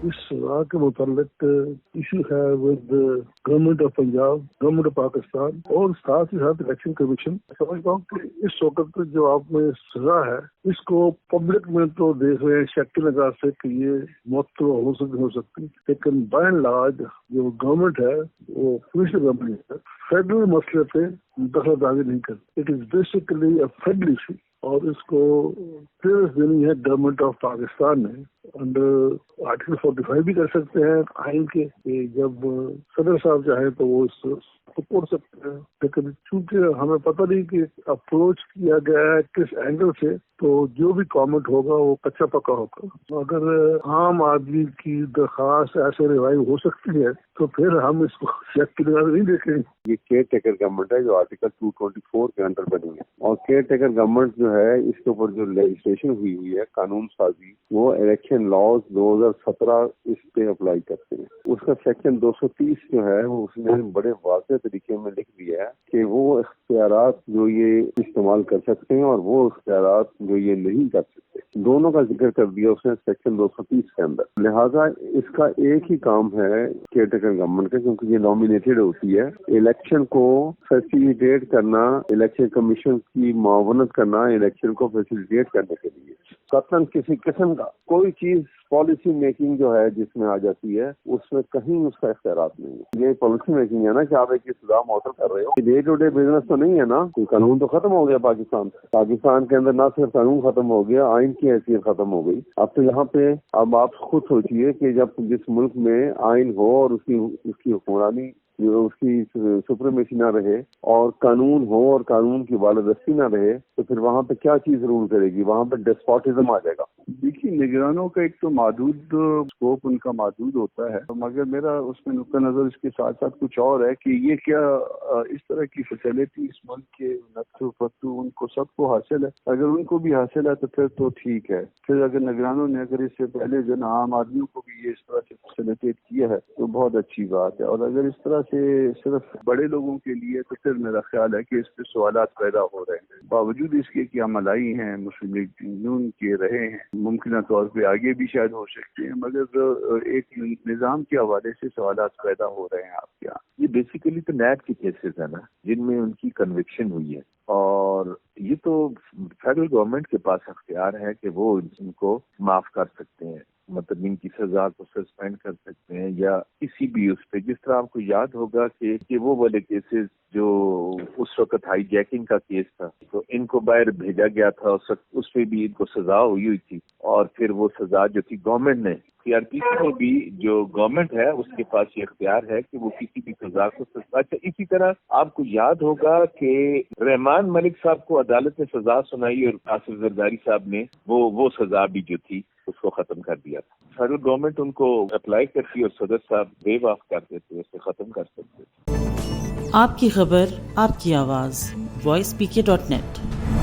اس سزا کے متعلق ایشو ہے with government of Punjab, government of Pakistan اور ساتھ ہی ساتھ الیکشن کمیشن. سمجھتا ہوں کہ اس وقت جو آپ میں سزا ہے اس کو پبلک میں تو دیکھ رہے ہیں شک کی نگاہ سے کہ یہ موت تو ہو سکتی، لیکن بائی اینڈ لارج جو گورنمنٹ ہے وہ پولیس گورنمنٹ ہے، فیڈرل مسئلے پہ دخل اندازی نہیں کرتی. It is basically a federal issue اور اس کو کلیئرنس دینی ہے گورنمنٹ آف پاکستان نے. انڈر آرٹیکل 45 بھی کر سکتے ہیں آئین کے کہ جب صدر صاحب چاہیں تو وہ اس کو توڑ سکتے ہیں، لیکن چونکہ ہمیں پتہ نہیں کہ اپروچ کیا گیا ہے کس اینگل سے، تو جو بھی کامنٹ ہوگا وہ کچا پکا ہوگا. اگر عام آدمی کی درخواست ایسے ریوائو ہو سکتی ہے تو پھر ہم اس کو شک کی نگاہ نہیں دیکھیں گے. یہ کیئر ٹیکر گورنمنٹ ہے جو آرٹیکل 224 کے انڈر بنی ہے، اور کیئر ٹیکر گورنمنٹ جو ہے اس کے اوپر جو لیجسلیشن ہوئی ہے قانون سازی، وہ الیکشن لاز 2017 اس پہ اپلائی کرتے ہیں. اس کا سیکشن 230 جو ہے وہ اس نے بڑے واضح طریقے میں لکھ دیا ہے کہ وہ اختیارات جو یہ استعمال کر سکتے ہیں اور وہ اختیارات جو یہ نہیں کر سکتے، دونوں کا ذکر کر دیا اس نے سیکشن 230 کے اندر. لہٰذا اس کا ایک ہی کام ہے کیئر ٹیکر گورنمنٹ کا، کیونکہ یہ نامینیٹڈ ہوتی ہے، الیکشن کو فیسیلیٹیٹ کرنا، الیکشن کمیشن کی معاونت کرنا الیکشن کو فیسیلیٹیٹ کرنے کے لیے. قطعاً کسی قسم کا کوئی چیز پالیسی میکنگ جو ہے جس میں آ جاتی ہے اس میں کہیں اس کا اختیارات نہیں ہے. یہ پالیسی میکنگ ہے نا کہ آپ ایک سزا معطل کر رہے ہو، ڈے ٹو ڈے بزنس تو نہیں ہے نا. قانون تو ختم ہو گیا پاکستان کے اندر، نہ صرف قانون ختم ہو گیا، آئین کی حیثیت ختم ہو گئی. اب تو یہاں پہ اب آپ خود سوچئے کہ جب جس ملک میں آئین ہو اور اس کی حکمرانی، اس کی سپریمیسی نہ رہے اور قانون ہو اور قانون کی بالادستی نہ رہے، تو پھر وہاں پہ کیا چیز رول کرے گی؟ وہاں پہ ڈیسپوٹزم آ جائے گا. دیکھیے، نگرانوں کا ایک تو محدود اسکوپ ان کا محدود ہوتا ہے، مگر میرا اس میں نقطہ نظر اس کے ساتھ ساتھ کچھ اور ہے کہ یہ کیا اس طرح کی فیسلٹی اس ملک کے نتھو پتو ان کو سب کو حاصل ہے. اگر ان کو بھی حاصل ہے تو پھر تو ٹھیک ہے. پھر اگر نگرانوں نے اگر اس سے پہلے جو نا عام آدمیوں کو بھی یہ اس طرح سے فیسلٹیٹ کیا ہے تو بہت اچھی بات ہے. اور اگر اس طرح سے صرف بڑے لوگوں کے لیے تو پھر میرا خیال ہے کہ اس پہ سوالات پیدا ہو رہے ہیں. باوجود اس کے کہ ہم الائی ہیں، مسلم لیگ نون کے رہے ہیں، ممکنہ طور پہ آگے بھی شاید ہو سکتے ہیں، مگر ایک نظام کے حوالے سے سوالات پیدا ہو رہے ہیں آپ کے یہاں. یہ بیسیکلی تو نیب کے کیسز ہیں نا جن میں ان کی کنوکشن ہوئی ہے، اور یہ تو فیڈرل گورنمنٹ کے پاس اختیار ہے کہ وہ ان کو معاف کر سکتے ہیں، مطلب ان کی سزا کو سسپینڈ کر سکتے ہیں یا کسی بھی اس پہ. جس طرح آپ کو یاد ہوگا کہ وہ والے کیسز جو اس وقت ہائی جیکنگ کا کیس تھا تو ان کو باہر بھیجا گیا تھا، اس پہ بھی ان کو سزا ہوئی تھی، اور پھر وہ سزا جو تھی گورنمنٹ نے CRPC میں بھی جو گورنمنٹ ہے اس کے پاس یہ اختیار ہے کہ وہ کسی بھی سزا کو سزا. اچھا، اسی طرح آپ کو یاد ہوگا کہ رحمان ملک صاحب کو عدالت نے سزا سنائی اور آصف زرداری صاحب نے وہ سزا بھی جو تھی اس کو ختم کر دیا تھا. فیڈرل گورنمنٹ ان کو اپلائی کرتی اور صدر صاحب ویو آف کر دیتے، اسے ختم کر سکتے. آپ کی خبر، آپ کی آواز، voicepk.net.